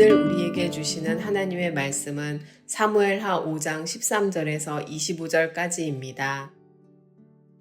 오늘 우리에게 주시는 하나님의 말씀은 사무엘하 5장 13절에서 25절까지입니다.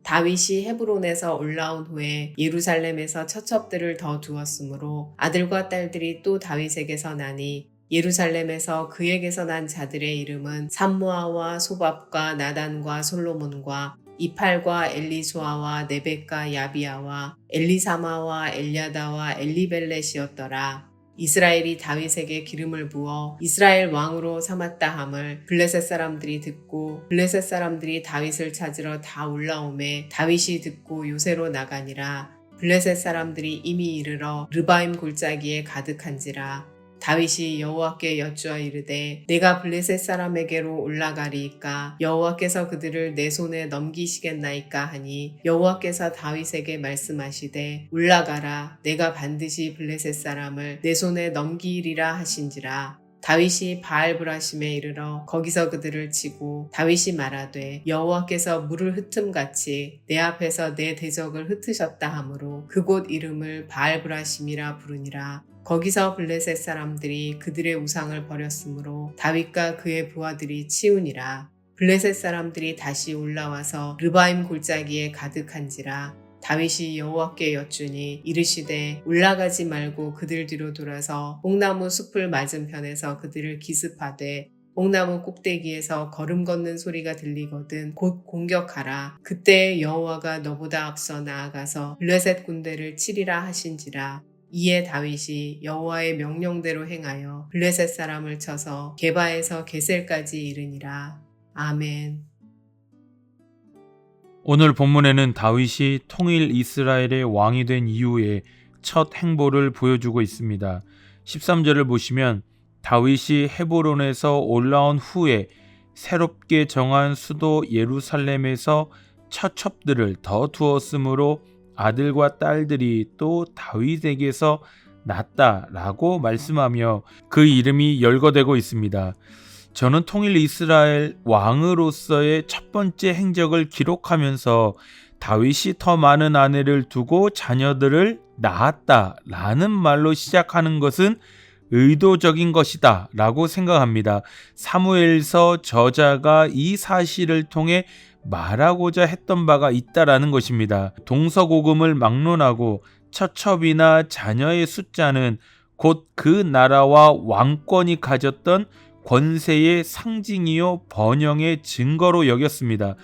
다윗이 헤브론에서 올라온 후에 예루살렘에서 처첩들을 더 두었으므로 아들과 딸들이 또 다윗에게서 나니 예루살렘에서 그에게서 난 자들의 이름은 삼무아와 소밥과 나단과 솔로몬과 이팔과 엘리수아와 네벡과 야비아와 엘리사마와 엘야다와 엘리벨렛이었더라. 이스라엘이 다윗에게 기름을 부어 이스라엘 왕으로 삼았다 함을 블레셋 사람들이 듣고 블레셋 사람들이 다윗을 찾으러 다 올라오매 다윗이 듣고 요새로 나가니라. 블레셋 사람들이 이미 이르러 르바임 골짜기에 가득한지라. 다윗이 여호와께 여쭈어 이르되 내가 블레셋 사람에게로 올라가리이까 여호와께서 그들을 내 손에 넘기시겠나이까 하니 여호와께서 다윗에게 말씀하시되 올라가라 내가 반드시 블레셋 사람을 내 손에 넘기리라 하신지라. 다윗이 바알브라심에 이르러 거기서 그들을 치고 다윗이 말하되 여호와께서 물을 흩음같이 내 앞에서 내 대적을 흩으셨다 하므로 그곳 이름을 바알브라심이라 부르니라. 거기서 블레셋 사람들이 그들의 우상을 버렸으므로 다윗과 그의 부하들이 치우니라. 블레셋 사람들이 다시 올라와서 르바임 골짜기에 가득한지라. 다윗이 여호와께 여쭈니 이르시되 올라가지 말고 그들 뒤로 돌아서 뽕나무 숲을 맞은편에서 그들을 기습하되 뽕나무 꼭대기에서 걸음 걷는 소리가 들리거든 곧 공격하라. 그때 여호와가 너보다 앞서 나아가서 블레셋 군대를 치리라 하신지라. 이에 다윗이 여호와의 명령대로 행하여 블레셋 사람을 쳐서 게바에서 게셀까지 이르니라. 아멘. 오늘 본문에는 다윗이 통일 이스라엘의 왕이 된 이후에 첫 행보를 보여주고 있습니다. 13절을 보시면 다윗이 헤브론에서 올라온 후에 새롭게 정한 수도 예루살렘에서 처첩들을 더 두었으므로 아들과 딸들이 또 다윗에게서 났다라고 말씀하며 그 이름이 열거되고 있습니다. 저는 통일 이스라엘 왕으로서의 첫 번째 행적을 기록하면서 다윗이 더 많은 아내를 두고 자녀들을 낳았다라는 말로 시작하는 것은 의도적인 것이다 라고 생각합니다. 사무엘서 저자가 이 사실을 통해 말하고자 했던 바가 있다라는 것입니다. 동서고금을 막론하고 처첩이나 자녀의 숫자는 곧 그 나라와 왕권이 가졌던 권세의 상징이요 번영의 증거로 여겼습니다.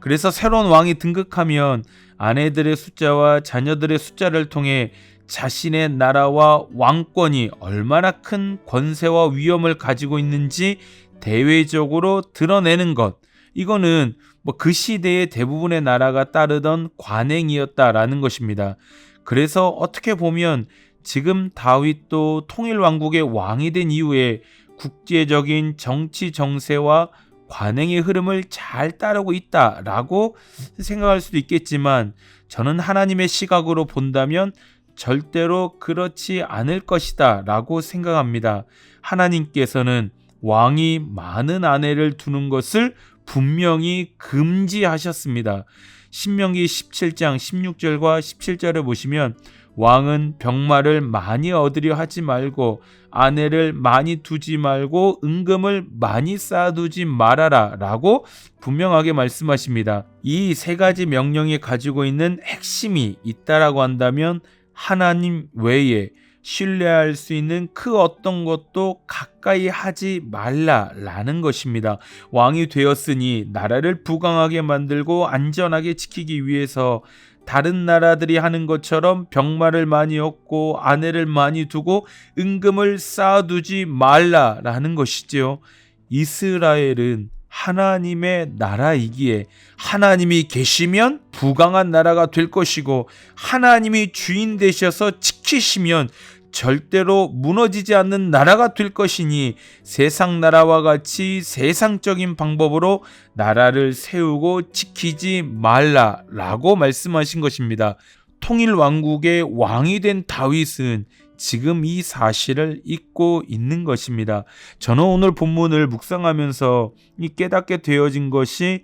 그래서 새로운 왕이 등극하면 아내들의 숫자와 자녀들의 숫자를 통해 자신의 나라와 왕권이 얼마나 큰 권세와 위엄을 가지고 있는지 대외적으로 드러내는 것, 이거는 그 시대의 대부분의 나라가 따르던 관행이었다라는 것입니다. 그래서 어떻게 보면 지금 다윗도 통일왕국의 왕이 된 이후에 국제적인 정치 정세와 관행의 흐름을 잘 따르고 있다라고 생각할 수도 있겠지만 저는 하나님의 시각으로 본다면 절대로 그렇지 않을 것이다 라고 생각합니다. 하나님께서는 왕이 많은 아내를 두는 것을 분명히 금지하셨습니다. 신명기 17장 16절과 17절을 보시면 왕은 병마를 많이 얻으려 하지 말고 아내를 많이 두지 말고 은금을 많이 쌓아두지 말아라 라고 분명하게 말씀하십니다. 이 세 가지 명령이 가지고 있는 핵심이 있다라고 한다면 하나님 외에 신뢰할 수 있는 그 어떤 것도 가까이 하지 말라라는 것입니다. 왕이 되었으니 나라를 부강하게 만들고 안전하게 지키기 위해서 다른 나라들이 하는 것처럼 병마를 많이 얻고 아내를 많이 두고 은금을 쌓아두지 말라라는 것이지요. 이스라엘은 하나님의 나라이기에 하나님이 계시면 부강한 나라가 될 것이고 하나님이 주인 되셔서 지키시면 절대로 무너지지 않는 나라가 될 것이니 세상 나라와 같이 세상적인 방법으로 나라를 세우고 지키지 말라라고 말씀하신 것입니다. 통일왕국의 왕이 된 다윗은 지금 이 사실을 잊고 있는 것입니다. 저는 오늘 본문을 묵상하면서 깨닫게 되어진 것이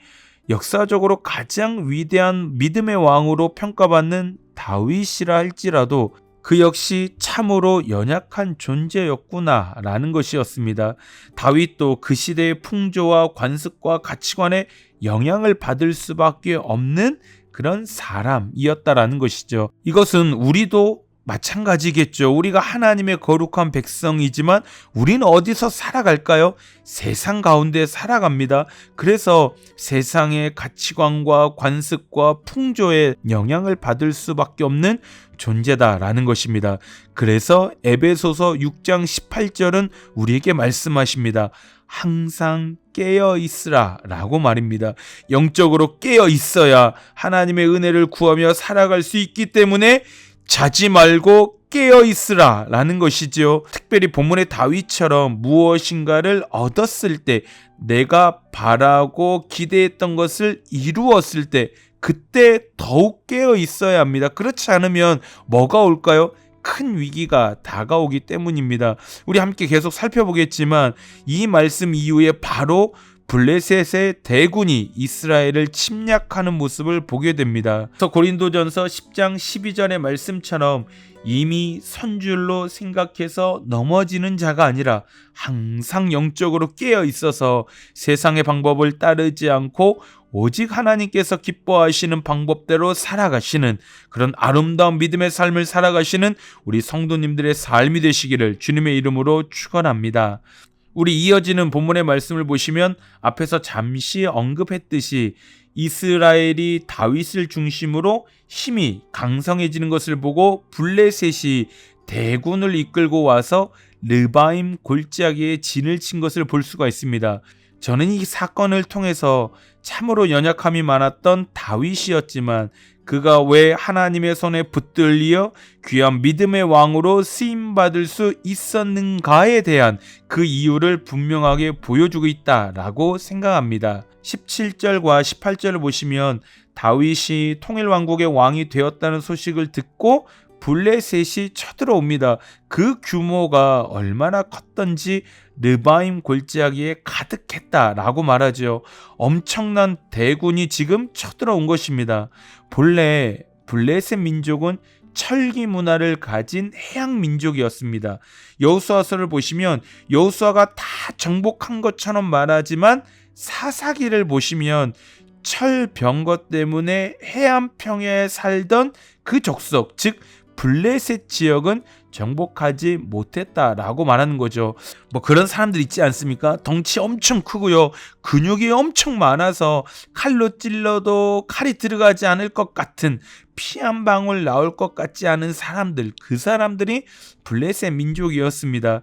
역사적으로 가장 위대한 믿음의 왕으로 평가받는 다윗이라 할지라도 그 역시 참으로 연약한 존재였구나라는 것이었습니다. 다윗도 그 시대의 풍조와 관습과 가치관에 영향을 받을 수밖에 없는 그런 사람이었다라는 것이죠. 이것은 우리도 마찬가지겠죠. 우리가 하나님의 거룩한 백성이지만 우리는 어디서 살아갈까요? 세상 가운데 살아갑니다. 그래서 세상의 가치관과 관습과 풍조에 영향을 받을 수밖에 없는 존재다라는 것입니다. 그래서 에베소서 6장 18절은 우리에게 말씀하십니다. 항상 깨어 있으라 라고 말입니다. 영적으로 깨어 있어야 하나님의 은혜를 구하며 살아갈 수 있기 때문에 자지 말고 깨어 있으라 라는 것이지요. 특별히 본문의 다윗처럼 무엇인가를 얻었을 때, 내가 바라고 기대했던 것을 이루었을 때, 그때 더욱 깨어 있어야 합니다. 그렇지 않으면 뭐가 올까요? 큰 위기가 다가오기 때문입니다. 우리 함께 계속 살펴보겠지만 이 말씀 이후에 바로 블레셋의 대군이 이스라엘을 침략하는 모습을 보게 됩니다. 그래서 고린도전서 10장 12절의 말씀처럼 이미 선줄로 생각해서 넘어지는 자가 아니라 항상 영적으로 깨어 있어서 세상의 방법을 따르지 않고 오직 하나님께서 기뻐하시는 방법대로 살아가시는 그런 아름다운 믿음의 삶을 살아가시는 우리 성도님들의 삶이 되시기를 주님의 이름으로 축원합니다. 우리 이어지는 본문의 말씀을 보시면 앞에서 잠시 언급했듯이 이스라엘이 다윗을 중심으로 힘이 강성해지는 것을 보고 블레셋이 대군을 이끌고 와서 르바임 골짜기에 진을 친 것을 볼 수가 있습니다. 저는 이 사건을 통해서 참으로 연약함이 많았던 다윗이었지만 그가 왜 하나님의 손에 붙들려 귀한 믿음의 왕으로 쓰임받을 수 있었는가에 대한 그 이유를 분명하게 보여주고 있다라고 생각합니다. 17절과 18절을 보시면 다윗이 통일왕국의 왕이 되었다는 소식을 듣고 블레셋이 쳐들어옵니다. 그 규모가 얼마나 컸던지 르바임 골짜기에 가득했다라고 말하죠. 엄청난 대군이 지금 쳐들어온 것입니다. 본래 블레셋 민족은 철기 문화를 가진 해양 민족이었습니다. 여호수아서를 보시면 여호수아가 다 정복한 것처럼 말하지만 사사기를 보시면 철병거 때문에 해안 평야에 살던 그 족속, 즉 블레셋 지역은 정복하지 못했다라고 말하는 거죠. 뭐 그런 사람들 있지 않습니까? 덩치 엄청 크고요. 근육이 엄청 많아서 칼로 찔러도 칼이 들어가지 않을 것 같은, 피 한 방울 나올 것 같지 않은 사람들, 그 사람들이 블레셋 민족이었습니다.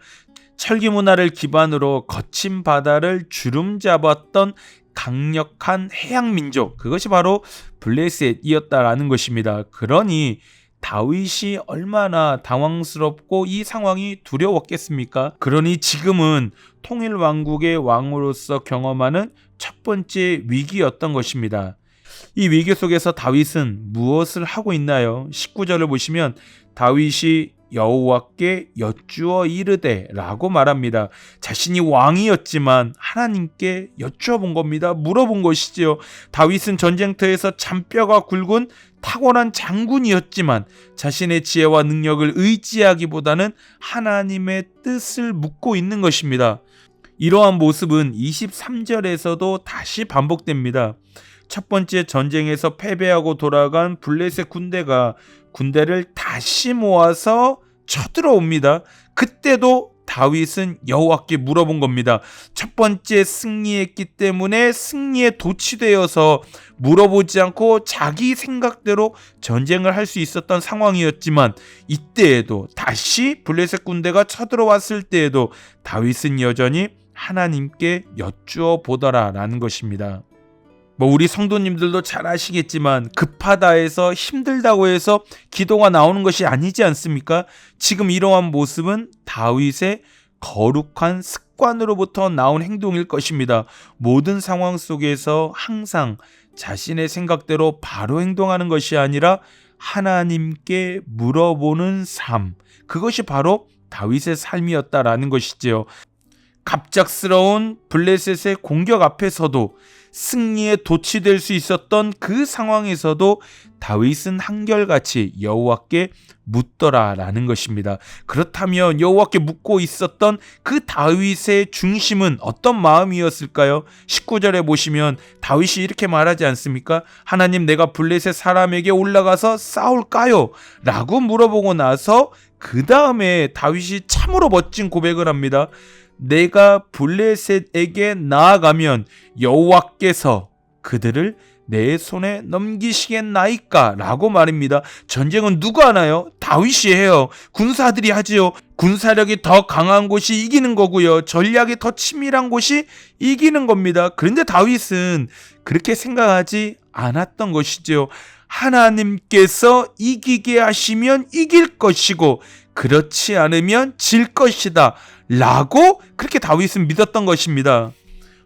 철기 문화를 기반으로 거친 바다를 주름 잡았던 강력한 해양 민족, 그것이 바로 블레셋이었다라는 것입니다. 그러니 다윗이 얼마나 당황스럽고 이 상황이 두려웠겠습니까? 그러니 지금은 통일왕국의 왕으로서 경험하는 첫 번째 위기였던 것입니다. 이 위기 속에서 다윗은 무엇을 하고 있나요? 19절을 보시면 다윗이 여호와께 여쭈어 이르되 라고 말합니다. 자신이 왕이었지만 하나님께 여쭈어본 겁니다. 물어본 것이지요. 다윗은 전쟁터에서 잔뼈가 굵은 탁월한 장군이었지만 자신의 지혜와 능력을 의지하기보다는 하나님의 뜻을 묻고 있는 것입니다. 이러한 모습은 23절에서도 다시 반복됩니다. 첫 번째 전쟁에서 패배하고 돌아간 블레셋 군대를 다시 모아서 쳐들어옵니다. 그때도 다윗은 여호와께 물어본 겁니다. 첫 번째 승리했기 때문에 승리에 도취되어서 물어보지 않고 자기 생각대로 전쟁을 할 수 있었던 상황이었지만 이때에도 다시 블레셋 군대가 쳐들어왔을 때에도 다윗은 여전히 하나님께 여쭈어 보더라라는 것입니다. 우리 성도님들도 잘 아시겠지만 급하다 해서 힘들다고 해서 기도가 나오는 것이 아니지 않습니까? 지금 이러한 모습은 다윗의 거룩한 습관으로부터 나온 행동일 것입니다. 모든 상황 속에서 항상 자신의 생각대로 바로 행동하는 것이 아니라 하나님께 물어보는 삶, 그것이 바로 다윗의 삶이었다라는 것이지요. 갑작스러운 블레셋의 공격 앞에서도 승리에 도취될 수 있었던 그 상황에서도 다윗은 한결같이 여호와께 묻더라라는 것입니다. 그렇다면 여호와께 묻고 있었던 그 다윗의 중심은 어떤 마음이었을까요? 19절에 보시면 다윗이 이렇게 말하지 않습니까? 하나님, 내가 블레셋 사람에게 올라가서 싸울까요? 라고 물어보고 나서 그 다음에 다윗이 참으로 멋진 고백을 합니다. 내가 블레셋에게 나아가면 여호와께서 그들을 내 손에 넘기시겠나이까? 라고 말입니다. 전쟁은 누가 하나요? 다윗이 해요. 군사들이 하지요. 군사력이 더 강한 곳이 이기는 거고요. 전략이 더 치밀한 곳이 이기는 겁니다. 그런데 다윗은 그렇게 생각하지 않았던 것이죠. 하나님께서 이기게 하시면 이길 것이고 그렇지 않으면 질 것이다 라고 그렇게 다윗은 믿었던 것입니다.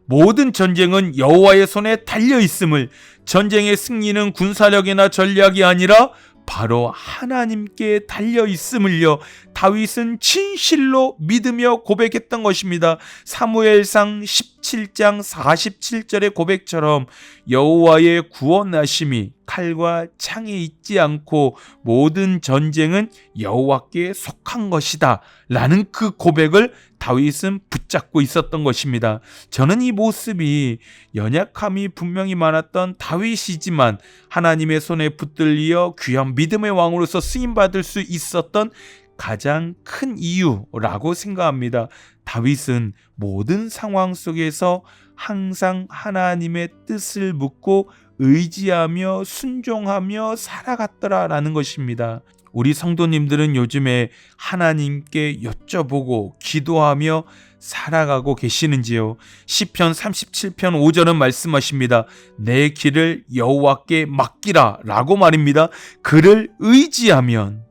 모든 전쟁은 여호와의 손에 달려 있음을, 전쟁의 승리는 군사력이나 전략이 아니라 바로 하나님께 달려 있음을요, 다윗은 진실로 믿으며 고백했던 것입니다. 사무엘상 17장 47절의 고백처럼 여호와의 구원하심이 칼과 창에 있지 않고 모든 전쟁은 여호와께 속한 것이다 라는 그 고백을 다윗은 붙잡고 있었던 것입니다. 저는 이 모습이 연약함이 분명히 많았던 다윗이지만 하나님의 손에 붙들려 귀한 믿음의 왕으로서 쓰임받을 수 있었던 가장 큰 이유라고 생각합니다. 다윗은 모든 상황 속에서 항상 하나님의 뜻을 묻고 의지하며 순종하며 살아갔더라라는 것입니다. 우리 성도님들은 요즘에 하나님께 여쭤보고 기도하며 살아가고 계시는지요? 시편 37편 5절은 말씀하십니다. 내 길을 여호와께 맡기라 라고 말입니다. 그를 의지하면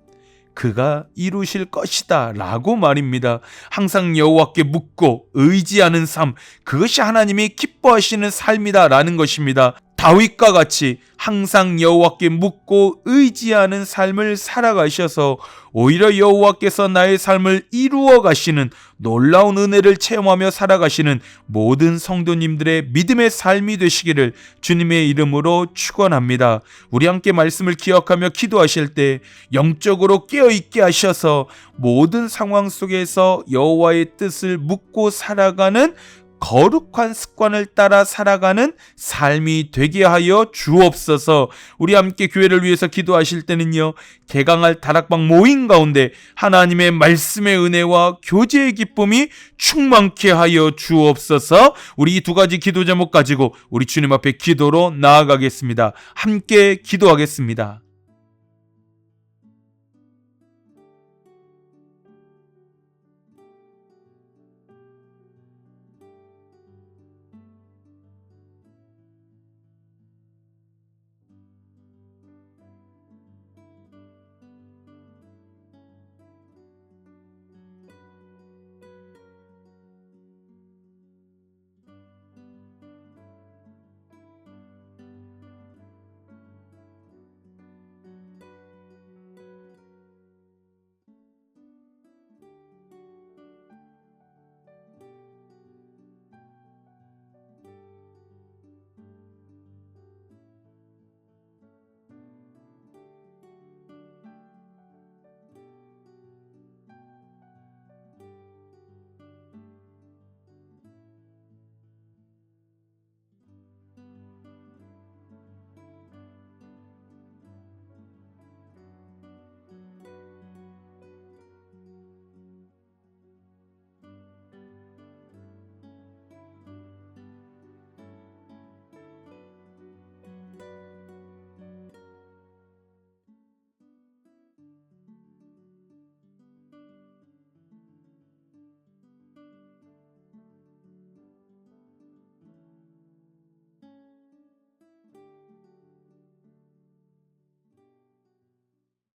그가 이루실 것이다 라고 말입니다. 항상 여호와께 묻고 의지하는 삶, 그것이 하나님이 기뻐하시는 삶이다 라는 것입니다. 다윗과 같이 항상 여호와께 묻고 의지하는 삶을 살아가셔서 오히려 여호와께서 나의 삶을 이루어 가시는 놀라운 은혜를 체험하며 살아가시는 모든 성도님들의 믿음의 삶이 되시기를 주님의 이름으로 축원합니다. 우리 함께 말씀을 기억하며 기도하실 때 영적으로 깨어있게 하셔서 모든 상황 속에서 여호와의 뜻을 묻고 살아가는 거룩한 습관을 따라 살아가는 삶이 되게 하여 주옵소서. 우리 함께 교회를 위해서 기도하실 때는요, 개강할 다락방 모임 가운데 하나님의 말씀의 은혜와 교제의 기쁨이 충만케 하여 주옵소서. 우리 이 두 가지 기도 제목 가지고 우리 주님 앞에 기도로 나아가겠습니다. 함께 기도하겠습니다.